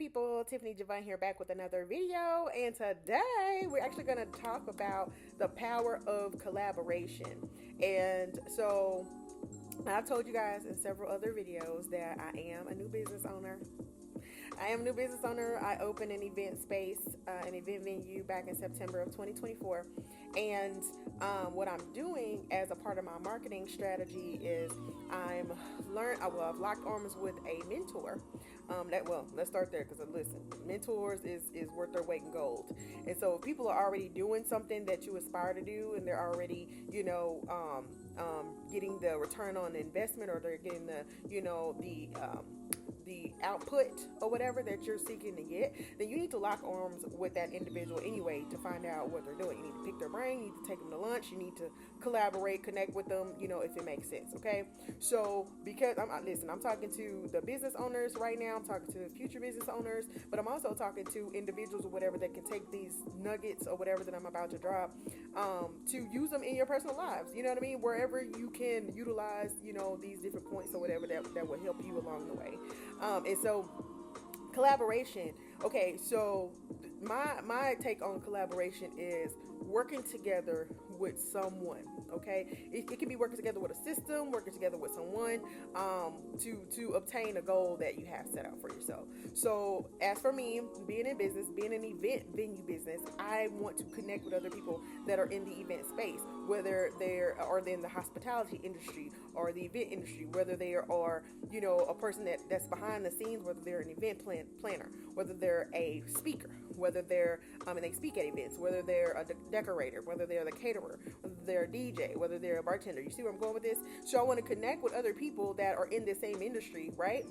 people, Tiffany Javon here back with another video, and today we're actually going to talk about the power of collaboration. And so I've told you guys in several other videos that I am a new business owner. I opened an event space, an event venue back in September of 2024. And what I'm doing as a part of my marketing strategy is I've locked arms with a mentor. Let's start there because listen, mentors is worth their weight in gold. And so if people are already doing something that you aspire to do, and they're already, getting the return on investment, or they're getting the output or whatever that you're seeking to get, then you need to lock arms with that individual anyway to find out what they're doing. You need to pick their brain, you need to take them to lunch, you need to collaborate, connect with them, if it makes sense, okay? So because I'm talking to the business owners right now, I'm talking to future business owners, but I'm also talking to individuals or whatever that can take these nuggets or whatever that I'm about to drop to use them in your personal lives, you know what I mean? Wherever you can utilize, these different points or whatever that will help you along the way. And so collaboration. Okay, so my take on collaboration is working together with someone. Okay, it can be working together with a system, working together with someone to obtain a goal that you have set out for yourself. So as for me, being in business, being an event venue business, I want to connect with other people that are in the event space, whether they're in the hospitality industry or the event industry, whether they are a person that's behind the scenes, whether they're an event planner, whether they're a speaker, whether they're and they speak at events, whether they're a decorator, whether they're the caterer, whether they're a DJ, whether they're a bartender. You see where I'm going with this? So I want to connect with other people that are in the same industry, right?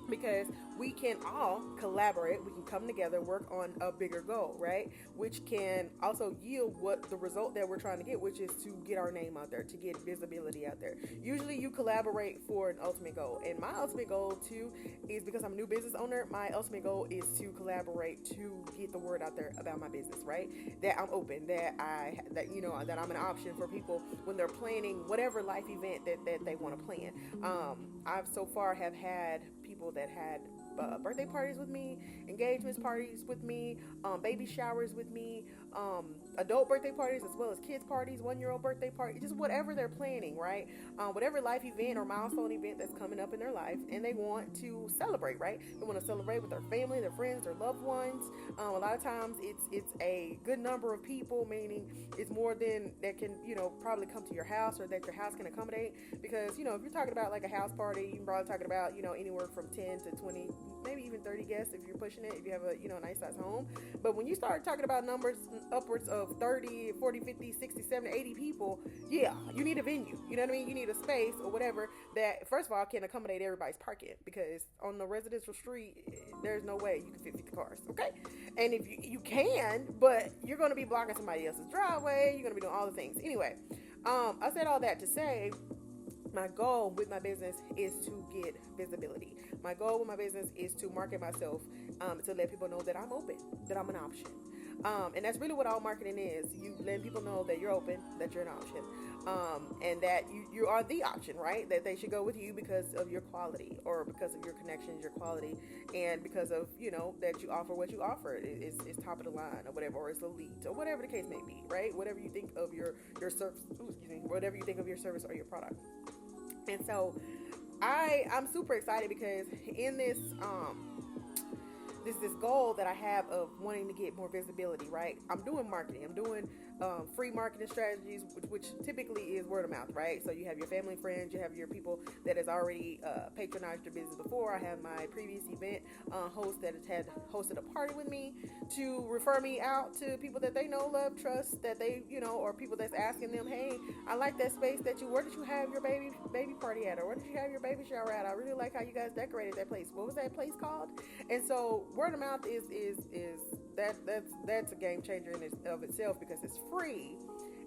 Because we can all collaborate, we can come together, work on a bigger goal, right? Which can also yield what the result that we're trying to get, which is to get our name out there, to get visibility out there. Usually you collaborate for an ultimate goal. And my ultimate goal too is, because I'm a new business owner, my ultimate goal is to collaborate to get the word out there about my business, right? That I'm open, that I'm an option for people when they're planning whatever life event that they want to plan. I've so far have had people that had birthday parties with me, engagements parties with me, baby showers with me, adult birthday parties as well as kids parties, 1-year-old birthday party, just whatever they're planning, right? Whatever life event or milestone event that's coming up in their life, and they want to celebrate, right? They want to celebrate with their family, their friends, their loved ones. A lot of times it's a good number of people, meaning it's more than that can probably come to your house or that your house can accommodate. Because if you're talking about like a house party, you're probably talking about anywhere from 10 to 20, maybe even 30 guests if you're pushing it, if you have a nice size home. But when you start talking about numbers upwards of 30, 40, 50, 60, 70, 80 people, yeah, you need a venue. You know what I mean? You need a space or whatever that, first of all, can accommodate everybody's parking, because on the residential street, there's no way you can fit 50 cars, okay? And if you can, but you're going to be blocking somebody else's driveway, you're going to be doing all the things. Anyway, I said all that to say, my goal with my business is to get visibility. My goal with my business is to market myself, to let people know that I'm open, that I'm an option. And that's really what all marketing is. You letting people know that you're open, that you're an option, and that you are the option, right? That they should go with you because of your quality, or because of your connections, your quality, and because of, that you offer what you offer. It's top of the line or whatever, or it's elite, or whatever the case may be, right? Whatever you think of your service, whatever you think of your service or your product. And so I'm super excited because in this this goal that I have of wanting to get more visibility, right? I'm doing marketing. I'm doing free marketing strategies, which typically is word of mouth, right? So you have your family and friends, you have your people that has already patronized your business before. I have my previous event host that has had hosted a party with me to refer me out to people that they know, love, trust, that they, or people that's asking them, hey, I like that space where did you have your baby party at? Or where did you have your baby shower at? I really like how you guys decorated that place. What was that place called? And so word of mouth is that's a game changer in of itself, because it's free,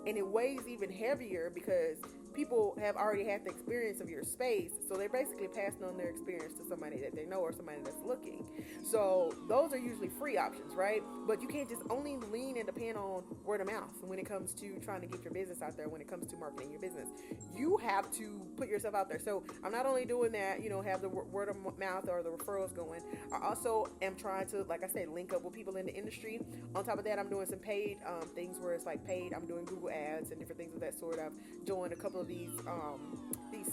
and it weighs even heavier because people have already had the experience of your space, so they're basically passing on their experience to somebody that they know or somebody that's looking. So those are usually free options, right? But you can't just only lean and depend on word of mouth when it comes to trying to get your business out there. When it comes to marketing your business, you have to put yourself out there. So I'm not only doing that, have the word of mouth or the referrals going. I also am trying to, like I said, link up with people in the industry. On top of that, I'm doing some paid things where it's like paid. I'm doing Google ads and different things of that sort. I've joined a couple of these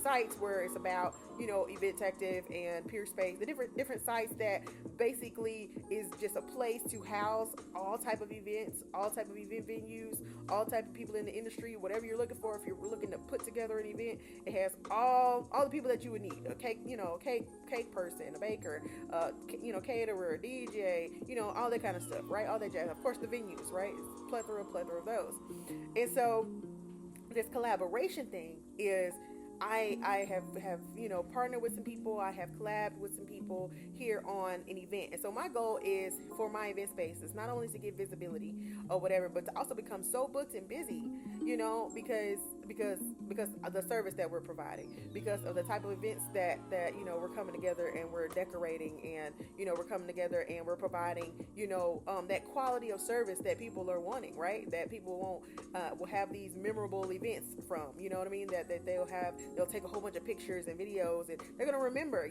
sites where it's about Eventective and Peerspace, the different sites that basically is just a place to house all type of events, all type of event venues, all type of people in the industry, whatever you're looking for. If you're looking to put together an event, it has all the people that you would need: a cake person, a baker, caterer, a DJ, all that kind of stuff, right? All that jazz. Of course, the venues, right? It's plethora of those. And so this collaboration thing is, I have partnered with some people. I have collabed with some people here on an event. And so my goal is for my event space is not only to get visibility or whatever, but to also become so booked and busy, because of the service that we're providing, because of the type of events that we're coming together and we're decorating, and we're coming together and we're providing that quality of service that people are wanting, right? That people will have these memorable events from, you know what I mean? That they'll take a whole bunch of pictures and videos, and they're gonna remember,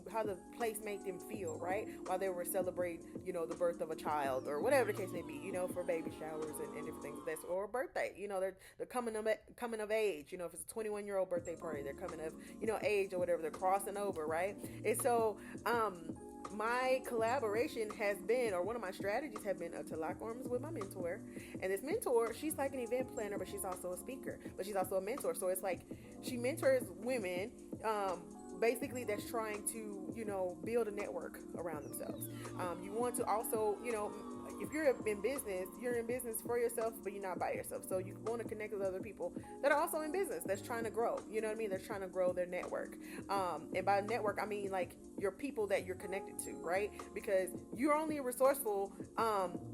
how the place made them feel, right? While they were celebrating, the birth of a child or whatever the case may be, for baby showers and different things. That's or a birthday, they're coming of age. If it's a 21-year-old birthday party, they're coming of age or whatever. They're crossing over, right? And so my collaboration has been, or one of my strategies have been, to lock arms with my mentor. And this mentor, she's like an event planner, but she's also a speaker, but she's also a mentor. So it's like she mentors women, basically, that's trying to build a network around themselves. You want to also if you're in business for yourself, but you're not by yourself. So you want to connect with other people that are also in business, that's trying to grow. You know what I mean? They're trying to grow their network. And by network, I mean like your people that you're connected to, right? Because you're only resourceful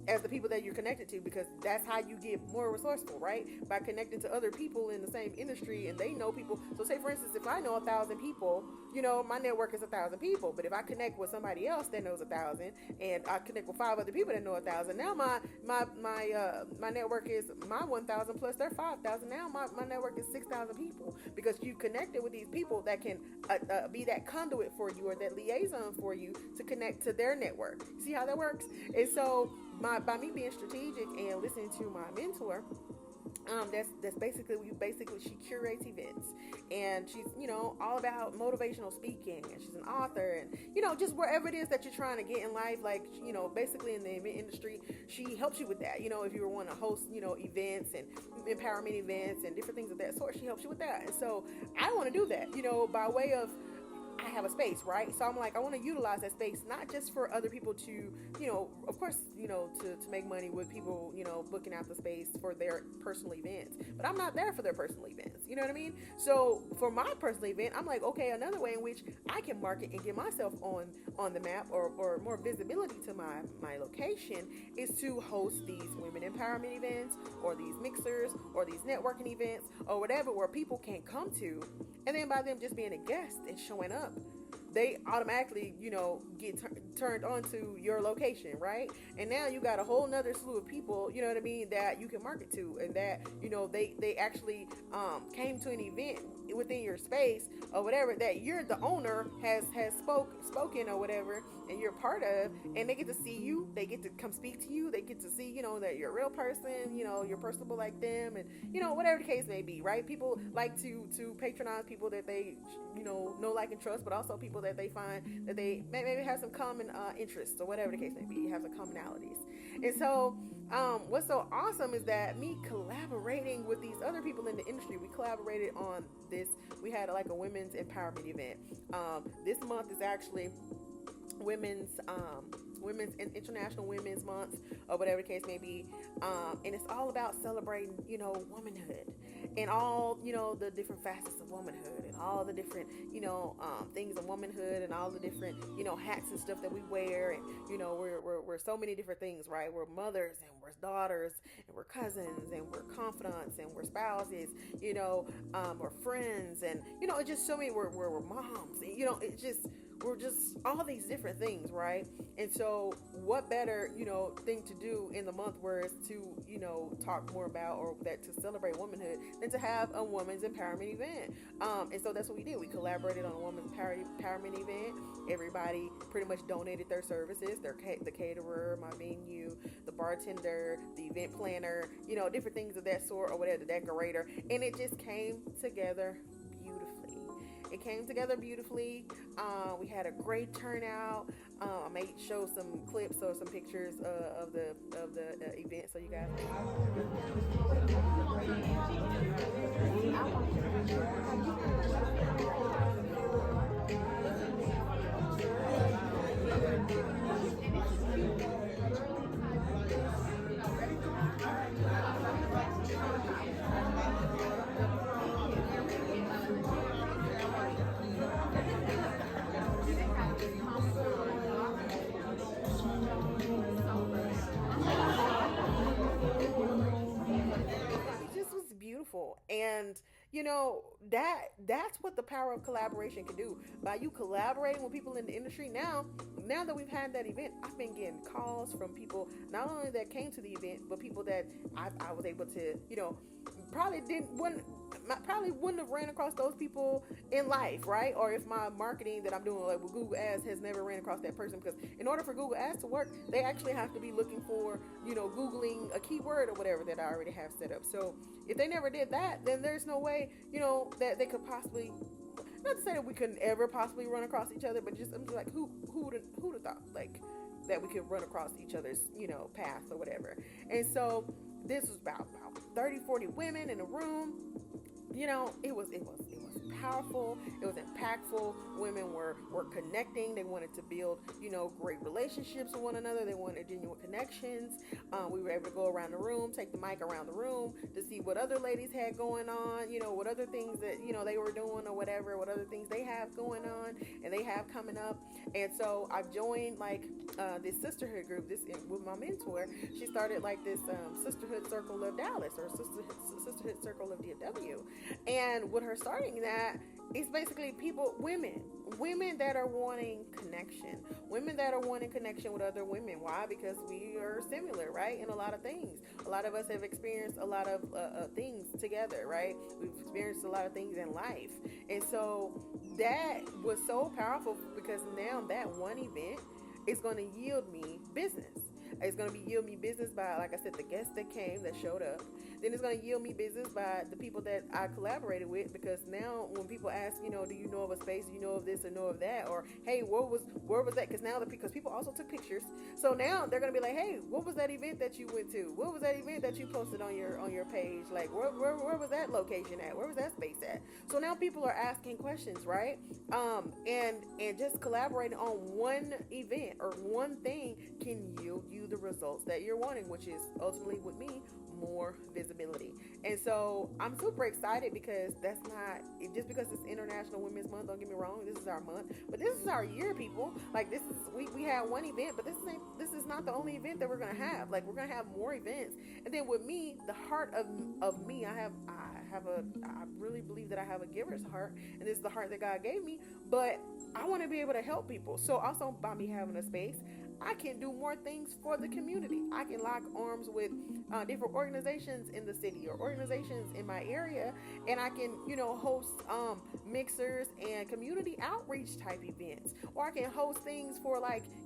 as the people that you're connected to, because that's how you get more resourceful, right? By connecting to other people in the same industry, and they know people. So say, for instance, if I know 1,000 people, my network is 1,000 people. But if I connect with somebody else that knows 1,000, and I connect with 5 other people that know 1,000, now my network is my 1,000 plus their 5,000. Now my network is 6,000 people, because you connected with these people that can be that conduit for you, or that liaison for you to connect to their network. See how that works? And so by me being strategic and listening to my mentor, that's basically she curates events, and she's all about motivational speaking, and she's an author, and just wherever it is that you're trying to get in life, like basically in the event industry, she helps you with that. If you want to host events and empowerment events and different things of that sort, she helps you with that. And so I want to do that by way of, I have a space, right? So I'm like, I want to utilize that space, not just for other people to, of course, to make money with people, booking out the space for their personal events, but I'm not there for their personal events. You know what I mean? So for my personal event, I'm like, okay, another way in which I can market and get myself on the map, or more visibility to my location, is to host these women empowerment events, or these mixers, or these networking events, or whatever, where people can come to, and then by them just being a guest and showing up, they automatically, get turned on to your location, right? And now you got a whole nother slew of people, you know what I mean, that you can market to, and that, they actually came to an event within your space or whatever, that you're the owner has spoken or whatever, and you're part of, and they get to see you, they get to come speak to you, they get to see, that you're a real person, you're personable like them, and whatever the case may be, right? People like to patronize people that they know, like, and trust, but also people that they find that they maybe have some common interests, or whatever the case may be, have some commonalities. And so what's so awesome is that me collaborating with these other people in the industry, we collaborated on this. We had like a women's empowerment event. This month is actually women's International Women's Month, or whatever the case may be. And it's all about celebrating, womanhood and all, the different facets of womanhood and all the different, things of womanhood and all the different, hats and stuff that we wear. And, we're so many different things, right? We're mothers and we're daughters and we're cousins and we're confidants and we're spouses, we're friends. And, it's just so many, we're moms. And, we're just all these different things, right? And so what better, thing to do in the month where it's to, talk more about, or that to celebrate womanhood, than to have a women's empowerment event. And so that's what we did. We collaborated on a women's empowerment event. Everybody pretty much donated their services, the caterer, my venue, the bartender, the event planner, different things of that sort, or whatever, the decorator. And it just came together beautifully. It came together beautifully. We had a great turnout. I may show some clips or some pictures of the event, so you guys. It just was beautiful. And that's what the power of collaboration can do. By you collaborating with people in the industry, now that we've had that event, I've been getting calls from people not only that came to the event, but people that I was able to, probably wouldn't have ran across those people in life, right? Or if my marketing that I'm doing, like with Google Ads, has never ran across that person. Because in order for Google Ads to work, they actually have to be looking for, Googling a keyword or whatever that I already have set up. So if they never did that, then there's no way, that they could possibly, not to say that we couldn't ever possibly run across each other, but I'm just like, who'd have thought, like, that we could run across each other's, paths or whatever. And so this was about 30, 40 women in a room. It was powerful. It was impactful. Women were connecting. They wanted to build, great relationships with one another. They wanted genuine connections. We were able to go around the room, take the mic around the room to see what other ladies had going on, what other things that, they were doing or whatever, what other things they have going on and they have coming up. And so I've joined this sisterhood group, with my mentor. She started this sisterhood circle of Dallas, or sisterhood circle of DFW. And with her starting that, it's basically women that are wanting connection, women that are wanting connection with other women. Why? Because we are similar, right? In a lot of things. A lot of us have experienced a lot of things together, right? We've experienced a lot of things in life. And so that was so powerful, because now that one event is going to yield me business. It's going to yield me business by, like I said, the guests that came, that showed up. Then it's going to yield me business by the people that I collaborated with, because now when people ask, do you know of a space, do you know of this or know of that, or hey, where was that? Because people also took pictures. So now they're going to be like, hey, what was that event that you went to? What was that event that you posted on your page? Like, where was that location at? Where was that space at? So now people are asking questions, right? And just collaborating on one event or one thing can yield you the results that you're wanting, which is ultimately, with me, more visibility. And so I'm super excited, because that's not just because it's International Women's Month. Don't get me wrong, this is our month, but this is our year, people. Like, this is we had one event, but this is not the only event that we're gonna have. Like, we're gonna have more events. And then with me, the heart of me, I really believe that I have a giver's heart, and this is the heart that God gave me. But I want to be able to help people. So also, by me having a space, I can do more things for the community. I can lock arms with different organizations in the city or organizations in my area, and I can, host mixers and community outreach type events, or I can host things for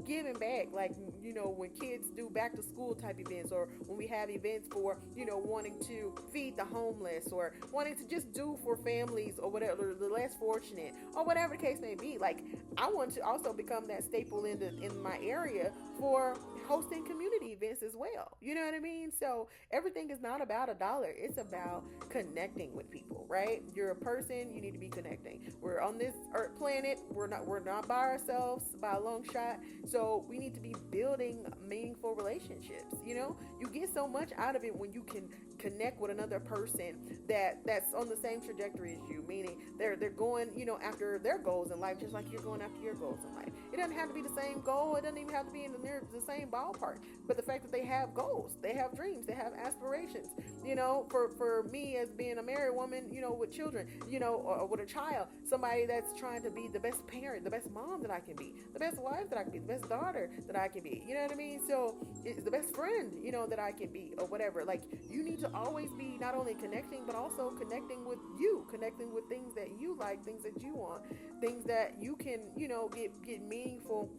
giving back, when kids do back to school type events, or when we have events for, wanting to feed the homeless, or wanting to just do for families or whatever, the less fortunate, or whatever the case may be. Like, I want to also become that staple in my area for hosting community events as well. You know what I mean? So everything is not about a dollar. It's about connecting with people, right? You're a person, you need to be connecting. We're on this earth planet. We're not by ourselves by a long shot. So we need to be building meaningful relationships. You know, you get so much out of it when you can connect with another person that's on the same trajectory as you, meaning they're going, you know, after their goals in life just like you're going after your goals in life. It doesn't have to be the same goal, it doesn't even have to be in the same ballpark, but the fact that they have goals, they have dreams, they have aspirations. You know, for me as being a married woman, you know, with children, you know, or with a child, somebody that's trying to be the best parent, the best mom that I can be, the best wife that I can be, the best daughter that I can be, you know what I mean? So it's the best friend, you know, that I can be, or whatever. Like, you need to always be not only connecting, but also connecting with you, connecting with things that you like, things that you want, things that you can, you know, get meaningful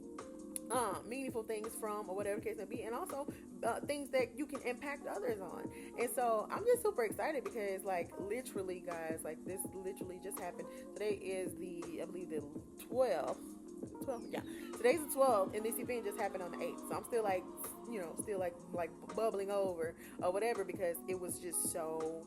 things from, or whatever case may be, and also things that you can impact others on. And so I'm just super excited because, like, literally, guys, like, this literally just happened. Today is I believe the 12th. Yeah, today's the 12th, and this event just happened on the 8th. So I'm still like, you know, still like bubbling over or whatever, because it was just so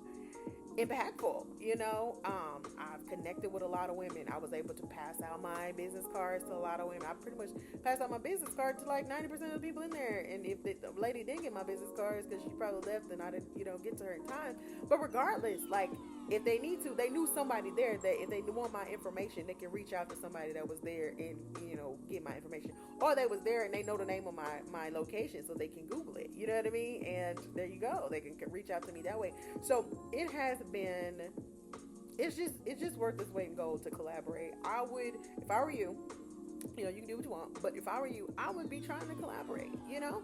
impactful. You know, I've connected with a lot of women. I was able to pass out my business cards to a lot of women. I pretty much passed out my business card to like 90% of the people in there. And if the lady didn't get my business cards because she probably left and I didn't, you know, get to her in time, but regardless, like, if they need to, they knew somebody there that if they want my information, they can reach out to somebody that was there and, you know, get my information. Or they was there and they know the name of my location, so they can Google it. You know what I mean? And there you go. They can reach out to me that way. So it has been, it's just worth its weight in gold to collaborate. I would, if I were you, you know, you can do what you want, but if I were you, I would be trying to collaborate. You know,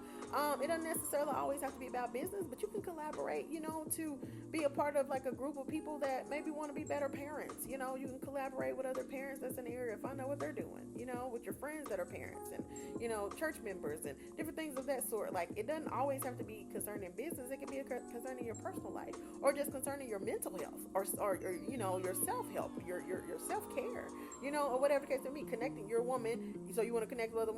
it doesn't necessarily always have to be about business, but you can collaborate, you know, to be a part of like a group of people that maybe want to be better parents. You know, you can collaborate with other parents that's in the area, find out what they're doing, you know, with your friends that are parents, and, you know, church members and different things of that sort. Like, it doesn't always have to be concerning business. It can be concerning your personal life, or just concerning your mental health, or you know, your self-help, your self-care, you know, or whatever the case may be. Connecting, you're a woman, so you want to connect with other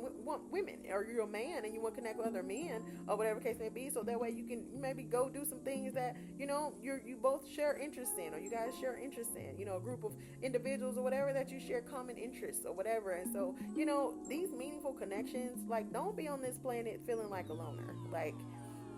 women, or you're a man and you want to connect with other men, or whatever the case may be, so that way you can maybe go do some things that, you know, you both share interest in, or you guys share interest in, you know, a group of individuals or whatever that you share common interests or whatever. And so, you know, these meaningful connections, like, don't be on this planet feeling like a loner. Like,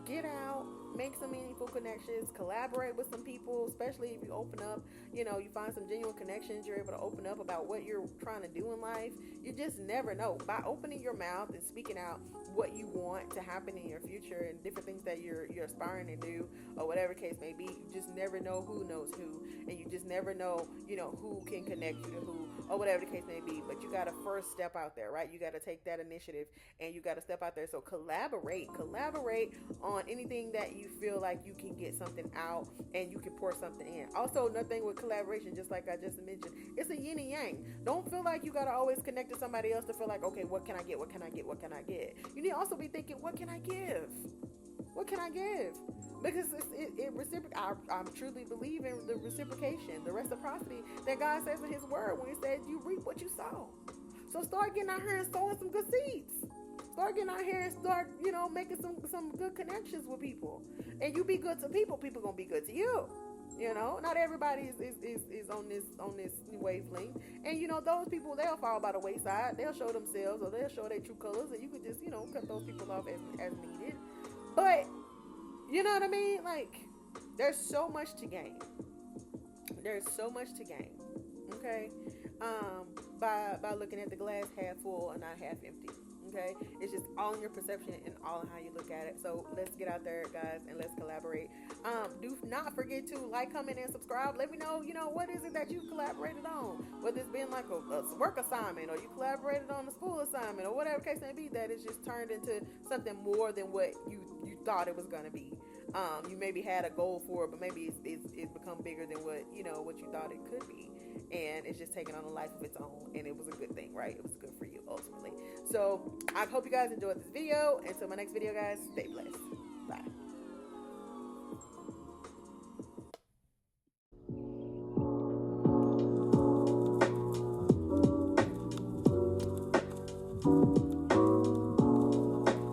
get out, make some meaningful connections, collaborate with some people, especially if you open up, you know, you find some genuine connections, you're able to open up about what you're trying to do in life. You just never know. By opening your mouth and speaking out what you want to happen in your future and different things that you're aspiring to do, or whatever case may be, you just never know who knows who, and you just never know, you know, who can connect you to who, or whatever the case may be. But you got to first step out there, right? You got to take that initiative and you got to step out there. So collaborate on anything that you feel like you can get something out and you can pour something in. Also, nothing with collaboration, just like I just mentioned, it's a yin and yang. Don't feel like you got to always connect to somebody else to feel like, okay, what can I get? What can I get? What can I get? You need to also be thinking, what can I give? What can I give? Because I truly believe in the reciprocation, the reciprocity that God says in His Word when He says you reap what you sow. So start getting out here and sowing some good seeds. Start getting out here and start, you know, making some good connections with people. And you be good to people, people gonna be good to you. You know, not everybody is on this wavelength. And, you know, those people, they'll fall by the wayside. They'll show themselves, or they'll show their true colors, and you can just, you know, cut those people off as needed. But, you know what I mean? Like, there's so much to gain. There's so much to gain. Okay? By looking at the glass half full and not half empty. Okay, it's just all in your perception and all in how you look at it. So let's get out there, guys, and let's collaborate. Do not forget to like, comment, and subscribe. Let me know, you know, what is it that you collaborated on, whether it's been like a work assignment, or you collaborated on a school assignment, or whatever case may be, that it's just turned into something more than what you thought it was going to be. You maybe had a goal for it, but maybe it's become bigger than what you thought it could be, and it's just taken on a life of its own, and it was a good thing, right? It was good for you ultimately. So I hope you guys enjoyed this video. Until my next video, guys, stay blessed. Bye.